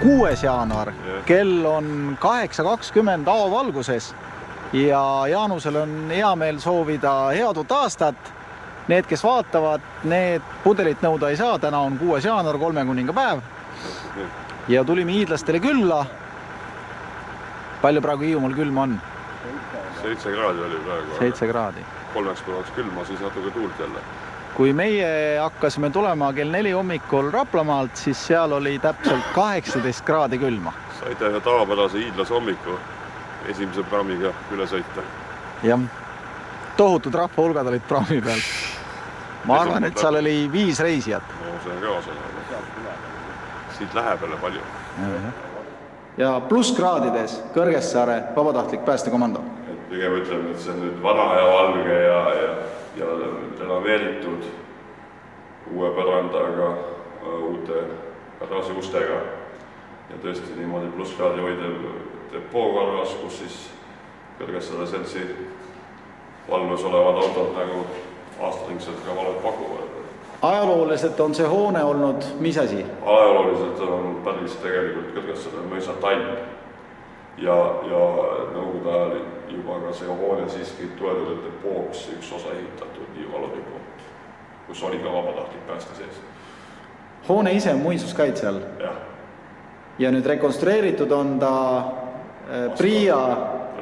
6. jaanuar, kell on 8:20 avavalguses ja Jaanusel on hea meel soovida head uut aastat. Need, kes vaatavad, need pudelit nõuda ei saa, täna on 6. jaanuar, 3 kuningapäev ja tulime hiidlastele külla. Palju praegu Hiiumaal külma on? 7 kraadi oli praegu. 7 kraadi. 3 päevaks külma, siis natuke tuult jälle. Kui meie hakkasime tulema kell 4 hommikul Raplamaalt, siis seal oli täpselt 18 kraadi külma. Saite tavapärase hiidlase hommiku esimese praamiga üle sõita. Jah, tohutud rahva hulgad olid praami peal. Ma arvan, et seal oli 5 reisijat. No see on ka osa. Siit lähebele palju. Ja plusskraadides Kõrgessaare vabatahtlik päästekomando. Pigem ütleme, et see on nüüd vana ja valge ja renoveeritud uue põrandaga, uute kadrasi ustega ja tõesti niimoodi plusskraadi hoidev depoo korras, kus siis Kõrgessaare seltsi valves olevad autod nagu aastaringselt ka valet pakuvad. Ajalooliselt on see hoone olnud mis asi? Ajalooliselt on päris tegelikult Kõrgessaare mõisa tall ja nõukogude ajal juba ka see hoone siiski tuletõde depooks üks osa ehitatud Valodi poolt, kus oli ka vabatahtlik pääste sees. Hoone ise on muinsuskaitse all? Jah. Ja nüüd rekonstrueeritud on ta PRIA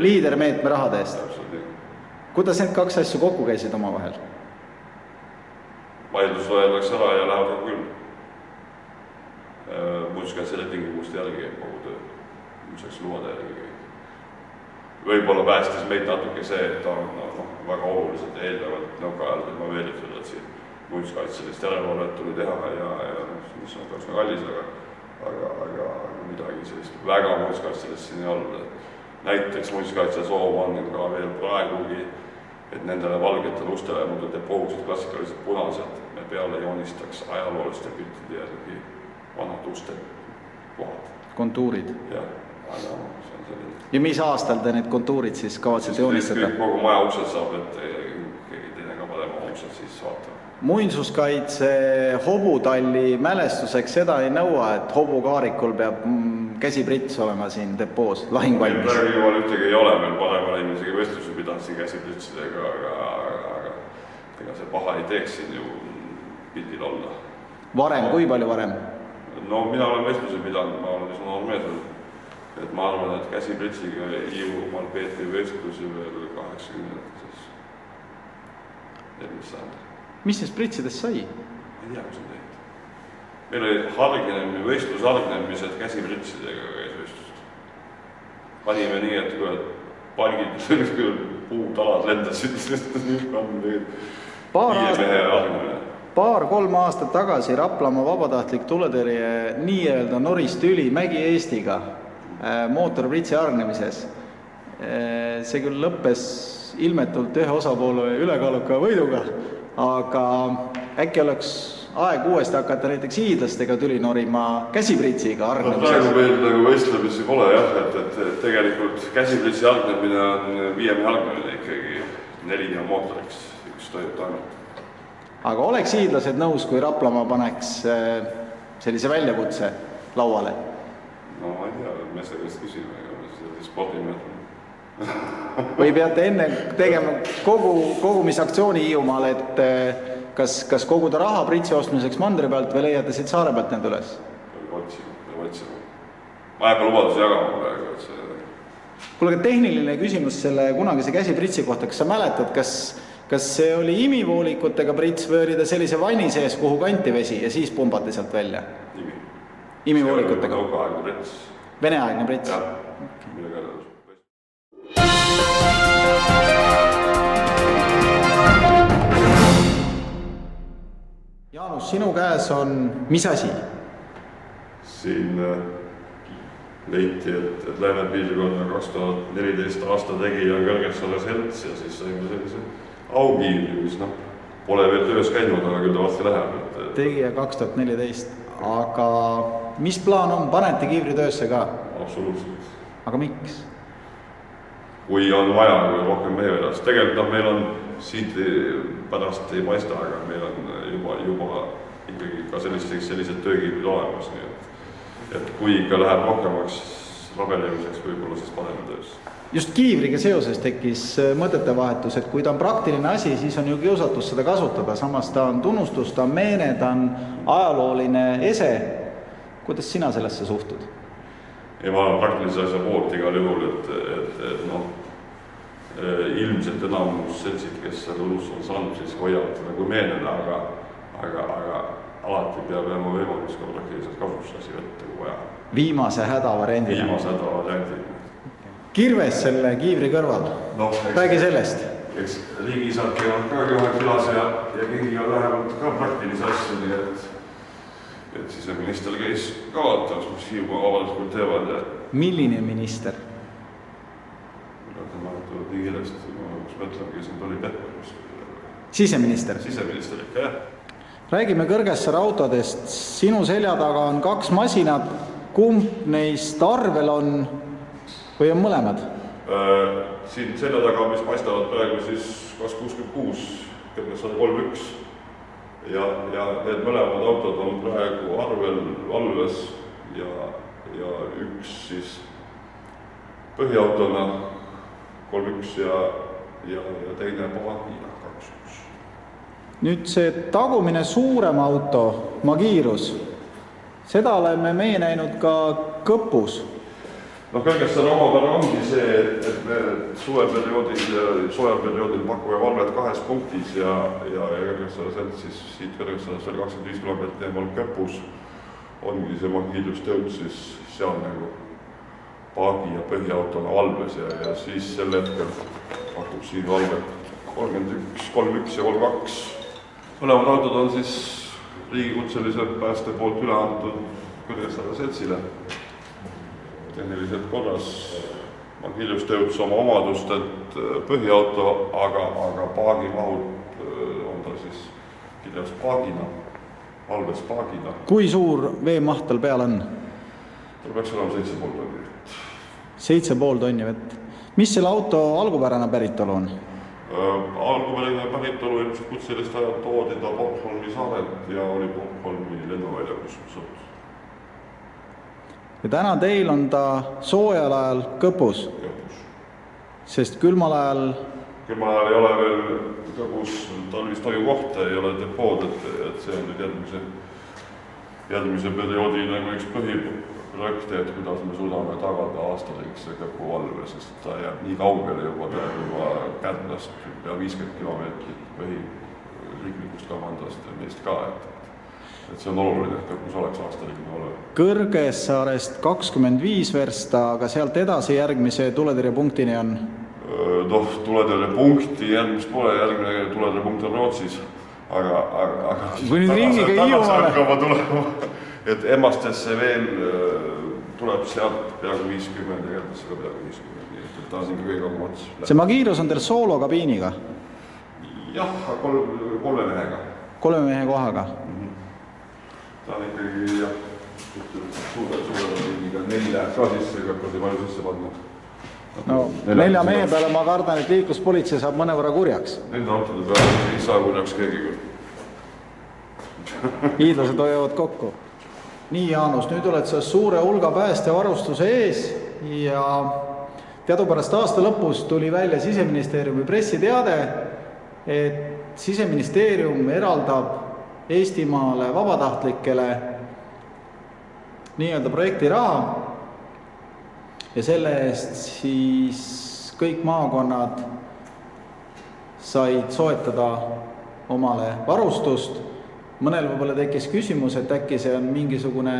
liidermeetme rahade eest? Kuidas need 2 asju kokku käisid oma vahel? Vaidlus võetakse ära ja läheb küll. Muinsuskaitse lepinguste järgi kogu töö, muidseks lubade järgi käib. Võib-olla päästis meid natuke see, et ta on väga oluliselt eeldavalt nõukaajal renoveeritud, et siin muinsuskaitselist järelevalvet tuli teha ja mis on tõusna kallis, aga midagi sellist väga muinsuskaitselist siin ei olnud. Näiteks muinsuskaitse soov on ka veel praegugi, et nendele valgetele ustele muude depoosid klassikalised punased me peale joonistaks ajalooliste piltide järgi vanad uste kohad. Kontuurid? Jah, aga see on selline. Ja mis aastal te need kontuurid siis kavatsete joonistada? Kogu maja uksed saab, et keegi teine ka panema uksed siis vaatama. Muinsuskaitse hobutalli mälestuseks seda ei nõua, et hobukaarikul peab käsiprits olema siin depoos, lahingvalmis. Praegu juba ühtegi ei ole, meil paremal inimesega vestlusi pidanud siin käsipritsidega, aga ega see paha ei teeks siin ju pildil olla. Varem, kui palju varem? No mina olen vestlusi pidanud, ma olen üsna normeesul. Et ma arvan, et käsipritsiga Hiiumaal peeti vestlusi veel 80-ndates. Mis saanud? Mis neist pritsidest sai? Ma ei tea, kus on tehtud. Meil oli hargnemine, võistlushargnemised käsipritsidega käis võistlust. Panime nii, et kui palgid puutalad lendasid, siis viie mehe hargnemine. 2-3 aastat tagasi Raplamaa vabatahtlik tuletõrje nii-öelda Norist-Tüli Mägi-Eestiga mootorpritsi hargnemises. See küll lõppes ilmetult ühe osapoole ülekaaluka võiduga, aga äkki oleks aeg uuesti hakata näiteks hiidlastega tüli norima käsipritsiga hargnemises? Praegu meil nagu võistlemisi pole jah, et tegelikult käsipritsi hargnemine on 5 mehe hargnemine ikkagi 4 on mootoriks, üks toimub ainult. Aga oleks hiidlased nõus, kui Raplamaa paneks sellise väljakutse lauale? No ma ei tea, me sellest küsime, ega me sellise spordime. Või peate enne tegema kogumisaktsiooni Hiiumaal, et kas koguda raha pritsi ostmiseks mandri pealt või leiate siit saare pealt need üles? Peab otsima. Ma ei pea lubadusi jagama praegu. Kuule, tehniline küsimus selle kunagise käsipritsi kohta. Kas sa mäletad, kas see oli imivoolikutega prits või oli ta sellise vanni sees, kuhu kanti vesi ja siis pumbati sealt välja? Imivoolikutega? Veneaegne prits? Jah, millega edasi. Jaanus, sinu käes on mis asi? Siin leiti, et Lääne piirkonna 2014 aasta tegija on Kõrgessaare selts ja siis saime sellise aukiivri, mis pole veel töös käinud, aga küll ta varsti läheb. Tegija 2014, aga mis plaan on? Panete kiivri töösse ka? Absoluutselt. Aga miks? Kui on vaja, kui rohkem mehe vedas. Tegelikult meil on siit pärast ei paista, aga meil on juba ikkagi ka sellised töökiivrid olemas. et kui ikka läheb rohkemaks rabelemiseks, võib-olla siis paneme töös. Just kiivriga seoses tekkis mõtetevahetus, et kui ta on praktiline asi, siis on ju kiusatus seda kasutada, samas ta on tunnustus, ta on meene, ta on ajalooline ese. Kuidas sina sellesse suhtud? Ja ma olen praktilise asja poolt igal juhul, et noh, ilmselt enamus seltsid, kes selle unust on saanud, siis hoiavad nagu meenena, aga alati peab jääma võimalus ka praktiliselt kasutusasi võtta, kui vaja. Viimase hädavariandina. Viimase hädavariandina. Kirves selle kiivri kõrval. No, räägi sellest. Eks riigisad käivad ka ühe külas ja kengiga lähevad ka praktilise asju, nii et siseminister käis ka vaatamas, kus Hiiumaa vabaduskult teevad. Milline minister? Ma mõtlen nii kiiresti, kus mõtlen, kes nüüd oli Pehver. Siseminister? Siseminister ikka, jah. Räägime Kõrgessaare autodest. Sinu selja taga on 2 masinat. Kumb neist arvel on või on mõlemad? Siin selja taga, mis paistavad praegu siis 266, Kõrgessaare 31 ja need mõlemad autod on praegu arvel valves ja üks siis põhiautona 31 ja teine Pagina 21. Nüüd see tagumine suurem auto, Magiirus, seda oleme meie näinud ka Kõpus. No Kõrgessaare omapära ongi see, et me suveperioodil ja soojaperioodil pakume valvet 2 punktis ja Kõrgessaare selts siis siit Kõrgessaarest veel 25 kilomeetrit eemal Kõpus ongi see Magiirus tööd siis seal nagu paagi ja põhiautona valves ja siis sel hetkel pakub siin valvet 31, 31 ja 32. Mõlemad autod on siis riigikutselise pääste poolt üle antud Kõrgessaare seltsile. Tehniliselt korras Magiirus tööds oma omadust, et põhiauto, aga paagimahud on ta siis kirjas paagina, valves paagina. Kui suur veemaht tal peal on? Tal peaks olema 7,5 tonni. 7,5 tonni vett. Mis selle auto algupärane päritolu on? Algupärane päritolu ilmselt kutselist ajal toodi ta Bornholmi saarelt ja oli Bornholmi lennuvälja, kus sõud. Ja täna teil on ta soojal ajal Kõpus, sest külmal ajal ei ole veel Kõpus talvist hoiukohta, ei ole depood, et see on nüüd järgmise perioodi nagu üks põhiprojekte, et kuidas me suudame tagada aastalikse Kõpu valve, sest ta jääb nii kaugele juba Kärdlast pea 50 kilomeetrit põhiriiklikust kamandast ja meist ka, et see on oluline, et Kõpus oleks aastalikne valve. Kõrgessaarest 25 versta, aga sealt edasi järgmise tuletõrjepunktini on? Tuletõrjepunkti järgmist pole, järgmine tuletõrjepunkt on Rootsis, aga kui nüüd ringiga Hiiumaale? Et Emmastesse veel tuleb sealt peaaegu 50 ja Kärdlasse ka peaaegu 50, nii et ta on siin kõige kaugem ots. See Magiirus on teil soolokabiiniga? Jah, 3 mehega. 3 mehe kohaga? Ta on ikkagi suure kabiiniga 4 ka sisse, kõrgkoodi palju sisse panna. No 4 mehe peale ma kardan, et liikluspolitsei saab mõnevõrra kurjaks. Nende autode peale ei saa kurjaks keegi küll. Hiidlased hoiavad kokku. Nii, Jaanus, nüüd oled sa suure hulga päästevarustuse ees ja teadupärast aasta lõpus tuli välja Siseministeeriumi pressiteade, et Siseministeerium eraldab Eestimaale vabatahtlikele nii-öelda projekti raha ja selle eest siis kõik maakonnad said soetada omale varustust. Mõnel võib-olla tekkis küsimus, et äkki see on mingisugune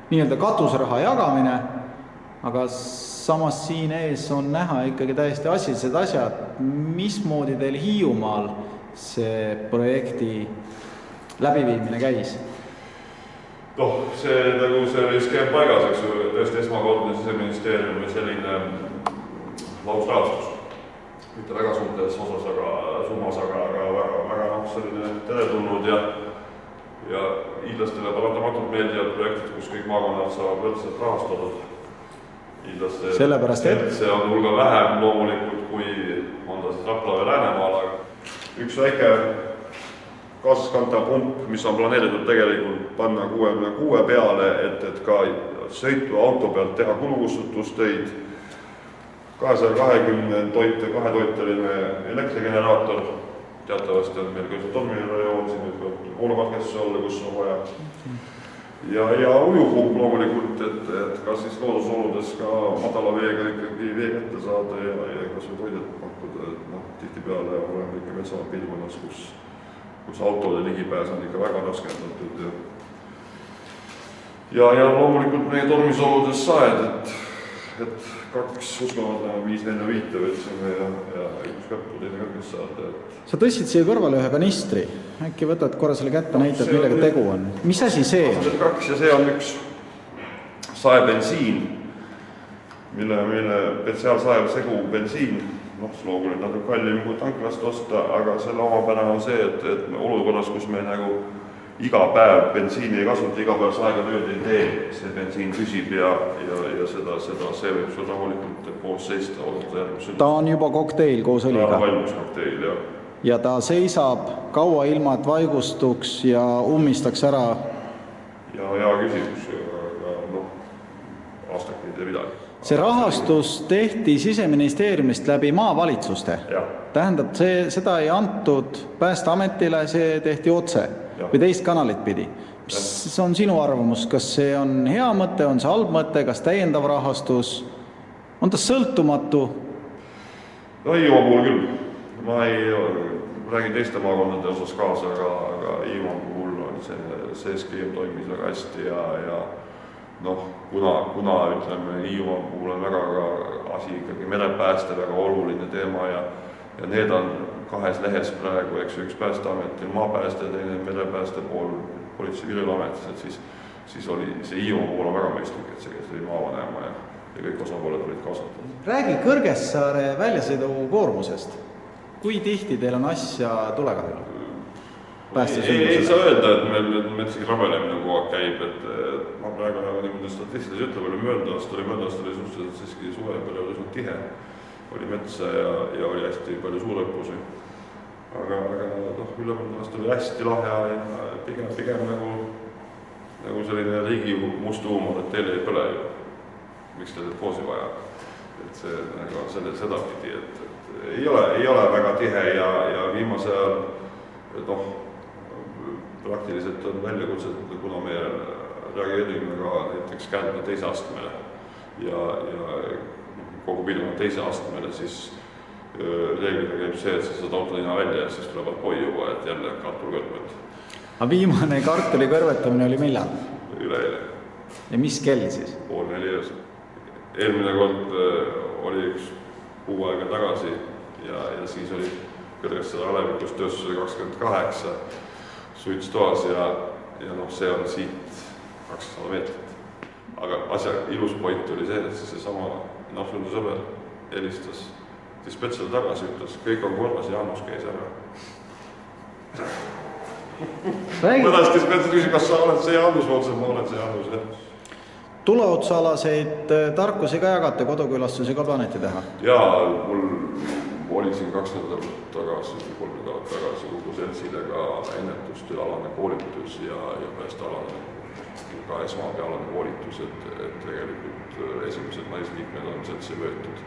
nii-öelda katusraha jagamine, aga samas siin ees on näha ikkagi täiesti asjalised asjad. Mismoodi teil Hiiumaal see projekti läbiviimine käis? See oli skeem paigas, eks ju, tõesti esmakordne Siseministeeriumi selline lausrahastus. Mitte väga suhtes osas, aga summas, aga väga selline teretulnud ja hiidlastele paratamatult meeldivad projektid, kus kõik maakonnad saavad võrdselt rahastatud. Sellepärast, et see on hulga vähem loomulikult, kui on ta siis Rapla või Läänemaal, aga üks väike kaasaskantav pump, mis on planeeritud tegelikult panna 66 peale, et ka sõitu auto pealt teha kulukustutustöid, 220 kahetoiteline elektrigeneraator, teatavasti on meil ka tormirajoon, siin võib voolukatkestuse olla, kus on vaja. Ja ujupump loomulikult, et ka siis loodusoludes ka madala veega ikkagi vee kätte saada ja kas või toidet pakkuda, et tihtipeale oleme ikka metsamaa piirkonnas, kus autode ligipääs on ikka väga raskendatud ja loomulikult meie tormisoludes saed, et 2 uskuvad 5-4-5 võtsime ja üks käppu teine kõrges saada. Sa tõstsid siia kõrvale ühe kanistri, äkki võtad korra selle kätte, näitad, millega tegu on. Mis asi see on? 2 ja see on üks saebensiin, mille spetsiaalsaevsegu bensiin, loomulikult natuke kallim kui tanklast osta, aga selle omapära on see, et olukorras, kus me nagu iga päev bensiini ei kasuta, iga päev saega tööd ei tee, see bensiin püsib ja see võib sul rahulikult koos seista, oodata järgmist. Ta on juba kokteil koos õliga? Ta on valmis kokteil, jah. Ja ta seisab kaua ilma, et vaigustuks ja ummistaks ära? Ja hea küsimus, aga aastak ei tee midagi. See rahastus tehti Siseministeeriumist läbi maavalitsuste? Tähendab, seda ei antud Päästeametile, see tehti otse või teist kanalit pidi. Mis on sinu arvamus? Kas see on hea mõte, on see halb mõte, kas täiendav rahastus? On ta sõltumatu? Hiiumaa puhul küll. Ma ei räägin teiste maakondade osas kaasa, aga Hiiumaa puhul on see skeem toimis väga hästi ja kuna ütleme, Hiiumaa puhul on väga asi ikkagi merepääste väga oluline teema ja need on 2 lehes praegu, üks Päästeametil maapääste, teine merepääste pool Politsei- ja Piirivalveametis, siis oli see Hiiumaa puhul on väga mõistlik, et see oli maavanema ja kõik osapooled olid kaasatud. Räägi Kõrgessaare väljasõidu koormusest. Kui tihti teil on asja tulekahjul? Ei saa öelda, et meil metsigi rabelemine kogu aeg käib, et ma praegu niimoodi statistiliselt ütleb, möödunud aastal oli suhteliselt siiski suveperiood üsna tihe, oli metsa ja oli hästi palju suurõppusi. Aga ülemöödunud aastal oli hästi lahja ja pigem nagu selline riigi must huumor, et teil ei põle ju, miks teil poosi vaja. Et see on sedapidi, et ei ole väga tihe ja viimase ajal praktiliselt on väljakutset, kuna me reageerime ka näiteks Kärdla 2. astmele ja kogu piirkonna 2. astmele, siis reeglina käib see, et sa saad autolina välja ja siis tulevad poijuva, et jälle kartulkõrvet. Aga viimane kartuli kõrvetamine oli millal? Üleeile. Ja mis kell siis? 3:30. Eelmine kord oli üks kuu aega tagasi ja siis oli Kõrgessaare alevikus tööstusele 28 suits toas ja see on siit 200 meetrit. Aga asja ilus point oli see, et seesama nafsundi sõber helistas dispetsile tagasi, ütles, kõik on korras, Jaanus käis ära. Mõnest dispetsile küsis, kas sa oled see Jaanus, ma olen see Jaanus, jah. Tuleotsaalaseid tarkusi ka jagate, kodukülastusi ka plaanite teha? Jaa, mul oli siin 2 nädalat tagasi, 3 nädalat tagasi kogu seltsile ka ennetustööalane koolitus ja päästealane, ka esmaabialane koolitus, et tegelikult esimesed naisliikmed on seltsi võetud.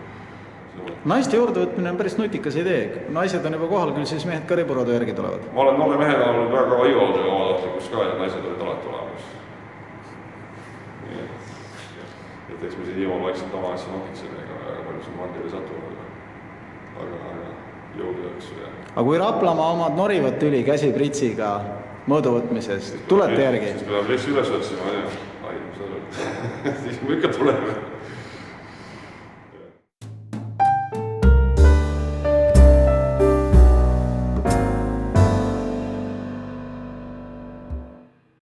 Naiste juurde võtmine on päris nutikas idee. Naised on juba kohal, küll siis mehed ka riburadu järgi tulevad. Ma olen noore mehega olnud väga Iolde vabatahtlikus ka ja naised olid alati olemas. Et eks me siin Iol vaikselt oma asja nokitseme, aga palju siin mandile satuvad. Aga jõudu jaksu. Aga kui Raplamaa omad norivad tüli käsipritsiga mõõduvõtmisest, tulete järgi? Siis me peame pressi üles otsima, siis me ikka tuleme.